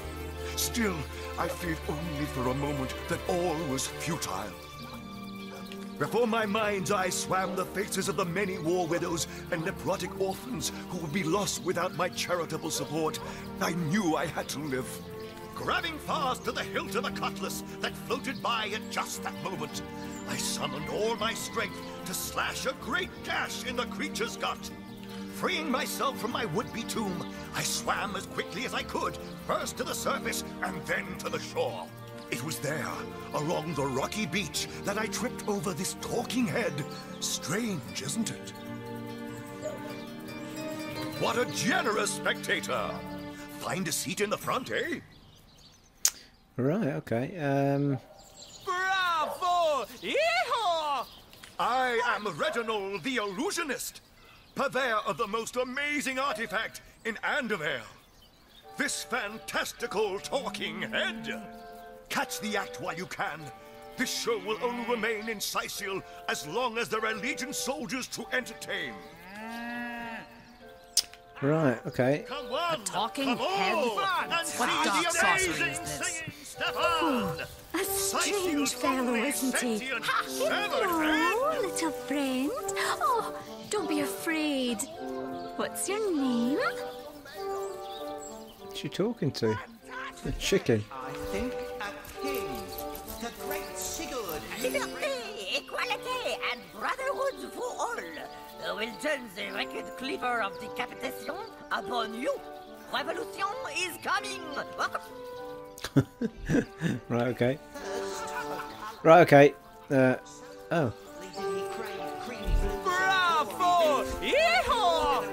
Still, I feared only for a moment that all was futile. Before my mind's eye swam the faces of the many war widows and necrotic orphans who would be lost without my charitable support. I knew I had to live. Grabbing fast to the hilt of a cutlass that floated by at just that moment, I summoned all my strength to slash a great gash in the creature's gut. Freeing myself from my would-be tomb, I swam as quickly as I could, first to the surface and then to the shore. It was there, along the rocky beach, that I tripped over this talking head. Strange, isn't it? What a generous spectator! Find a seat in the front, eh? Right, okay. Bravo! Yeehaw! I am Reginald the Illusionist, purveyor of the most amazing artifact in Andevale. This fantastical talking head. Catch the act while you can. This show will only remain in Cyseal as long as there are Legion soldiers to entertain. Right, okay. Come on, a talking come head? On, and What dark sorcery is this? A strange fellow, isn't he? Hello, little friend. Oh, don't be afraid. What's your name? What's she talking to? A chicken. I think a king. The great Sigurd. Liberté, equality, and brotherhood for all. Will turn the wicked cleaver of decapitation upon you. Revolution is coming. Right, okay. Right, okay. Oh. Bravo! Yeehaw!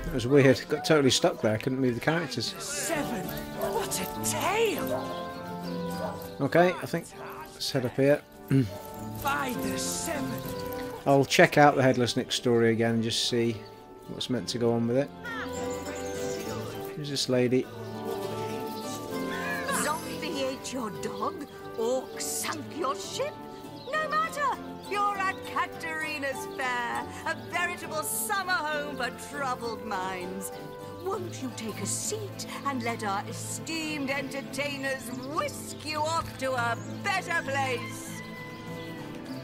It was weird. Got totally stuck there. I couldn't move the characters. 7. What a tale! Okay, I think let's head up here. By the 7. I'll check out the Headless Nick story again and just see what's meant to go on with it. Who's this lady? Zombie ate your dog? Orc sunk your ship? No matter! You're at Katerina's Fair, a veritable summer home for troubled minds. Won't you take a seat and let our esteemed entertainers whisk you off to a better place?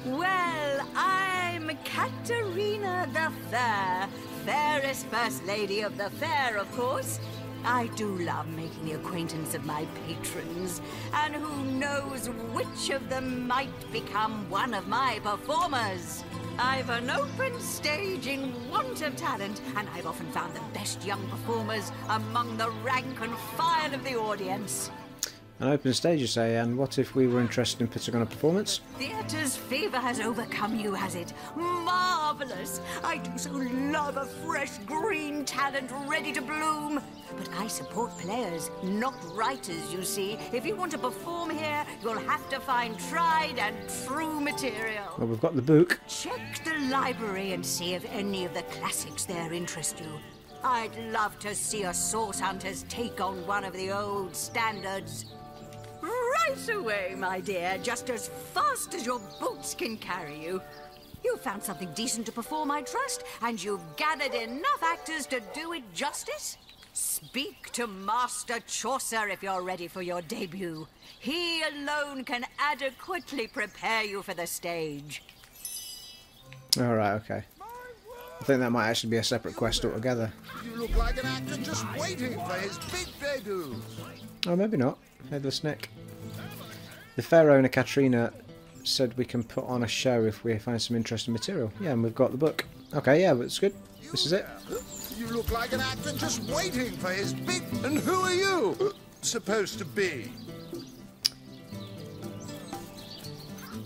Well, I'm Katerina the Fair, fairest first lady of the fair, of course. I do love making the acquaintance of my patrons, and who knows which of them might become one of my performers. I've an open stage in want of talent, and I've often found the best young performers among the rank and file of the audience. An open stage, you say, and what if we were interested in putting on a performance? Theatre's fever has overcome you, has it? Marvelous! I do so love a fresh green talent ready to bloom. But I support players, not writers, you see. If you want to perform here, you'll have to find tried and true material. Well, we've got the book. Check the library and see if any of the classics there interest you. I'd love to see a Source Hunters take on one of the old standards. Right away, my dear, just as fast as your boots can carry you. You've found something decent to perform, I trust, and you've gathered enough actors to do it justice? Speak to Master Chaucer if you're ready for your debut. He alone can adequately prepare you for the stage. Alright, okay. I think that might actually be a separate quest altogether. You look like an actor just waiting for his big debut. Oh, maybe not. Headless Nick. The fair owner Katrina said we can put on a show if we find some interesting material. Yeah, and we've got the book. Okay, yeah, that's good. This is it. You look like an actor just waiting for his big... And who are you supposed to be?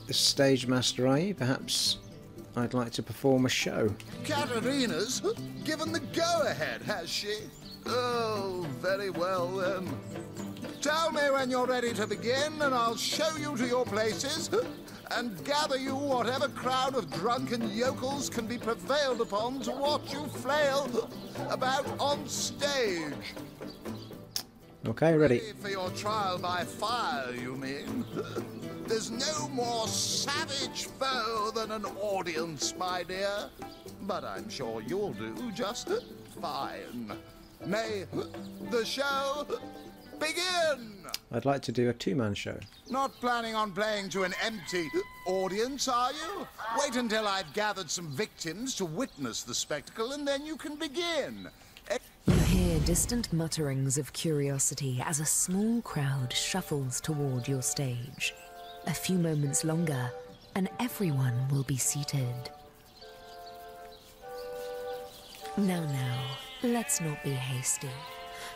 The stage master, are you? Perhaps I'd like to perform a show. Katerina's given the go-ahead, has she? Oh, very well then. Tell me when you're ready to begin, and I'll show you to your places, and gather you whatever crowd of drunken yokels can be prevailed upon to watch you flail about on stage. Okay, ready. For your trial by fire, you mean? There's no more savage foe than an audience, my dear. But I'm sure you'll do just fine. May the show begin! I'd like to do a two-man show. Not planning on playing to an empty audience, are you? Wait until I've gathered some victims to witness the spectacle, and then you can begin. You hear distant mutterings of curiosity as a small crowd shuffles toward your stage. A few moments longer, and everyone will be seated. Now, let's not be hasty.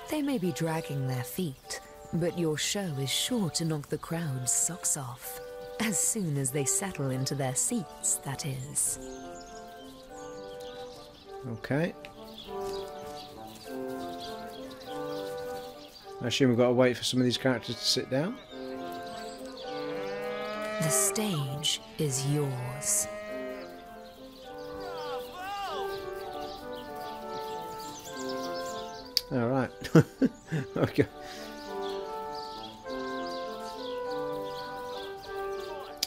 They may be dragging their feet, but your show is sure to knock the crowd's socks off. As soon as they settle into their seats, that is. Okay. I assume we've got to wait for some of these characters to sit down. The stage is yours. All right. Okay.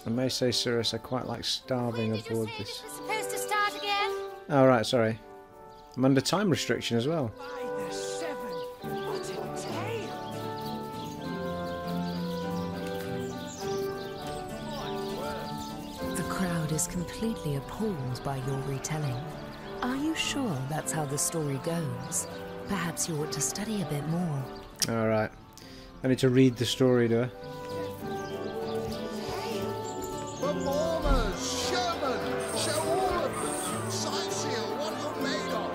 I may say, Cyrus, I quite like starving aboard this. Supposed to start again? All right, sorry. I'm under time restriction as well. The crowd is completely appalled by your retelling. Are you sure that's how the story goes? Perhaps you ought to study a bit more. All right. I need to read the story, do I? Performers, showmen, show all of them. Cyseal, what you're made of.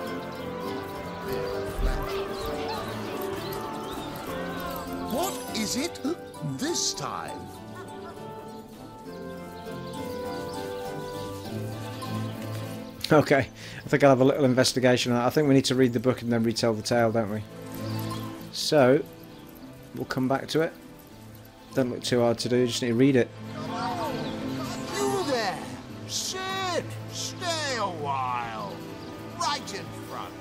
What is it this time? Okay, I think I'll have a little investigation on that. I think we need to read the book and then retell the tale, don't we? So, we'll come back to it. Don't look too hard to do, just need to read it. You there! Sit! Stay a while! Right in front.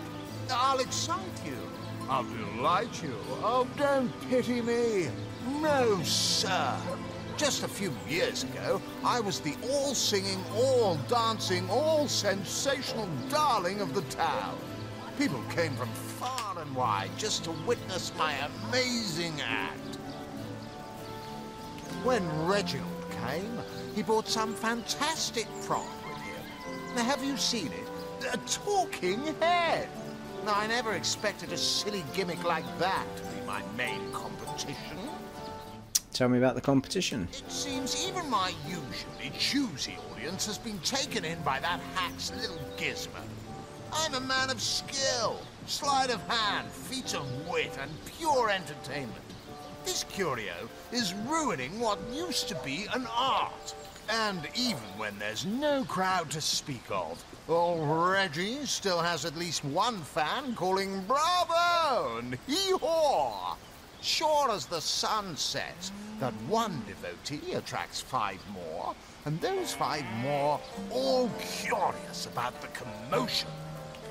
I'll excite you. I'll delight you. Oh, don't pity me. No, sir. Just a few years ago, I was the all-singing, all-dancing, all-sensational darling of the town. People came from far and wide just to witness my amazing act. When Reginald came, he brought some fantastic prop with him. Now, have you seen it? A talking head! Now, I never expected a silly gimmick like that to be my main competition. Tell me about the competition. It seems even my usually choosy audience has been taken in by that hack's little gizmo. I'm a man of skill, sleight of hand, feats of wit, and pure entertainment. This curio is ruining what used to be an art. And even when there's no crowd to speak of, old Reggie still has at least one fan calling bravo and hee-haw. Sure as the sun sets, that one devotee attracts 5 more, and those 5 more all curious about the commotion.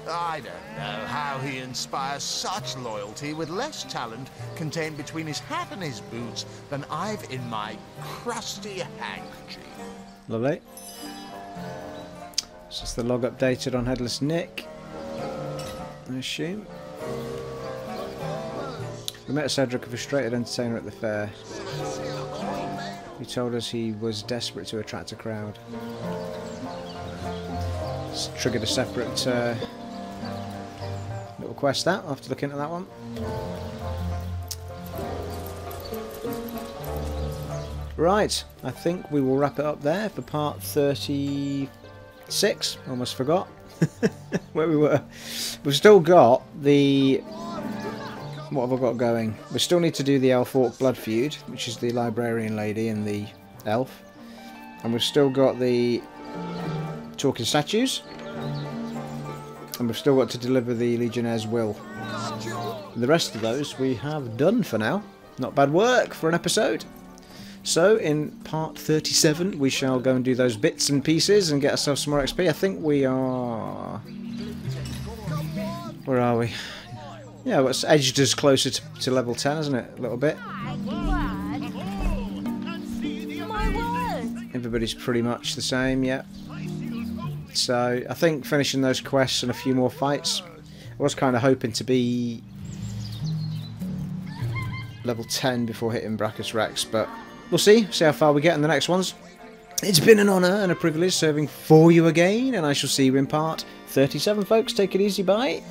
I don't know how he inspires such loyalty with less talent contained between his hat and his boots than I've in my crusty handkerchief. Lovely. It's just the log updated on Headless Nick, I assume. We met Cedric, a frustrated entertainer at the fair. He told us he was desperate to attract a crowd. It's triggered a separate little quest that. I'll have to look into that one. Right, I think we will wrap it up there for part 36. Almost forgot where we were. We've still got the... What have I got going? We still need to do the Elf-Orc Blood Feud, which is the librarian lady and the elf. And we've still got the talking statues. And we've still got to deliver the Legionnaire's will. And the rest of those we have done for now. Not bad work for an episode. So, in part 37, we shall go and do those bits and pieces and get ourselves some more XP. I think we are... Where are we? Yeah, well, it's edged us closer to level 10, isn't it? A little bit. Everybody's pretty much the same, yeah. So, I think finishing those quests and a few more fights. I was kind of hoping to be level 10 before hitting Brachus Rex, but... We'll see how far we get in the next ones. It's been an honour and a privilege serving for you again, and I shall see you in part 37, folks. Take it easy, bye.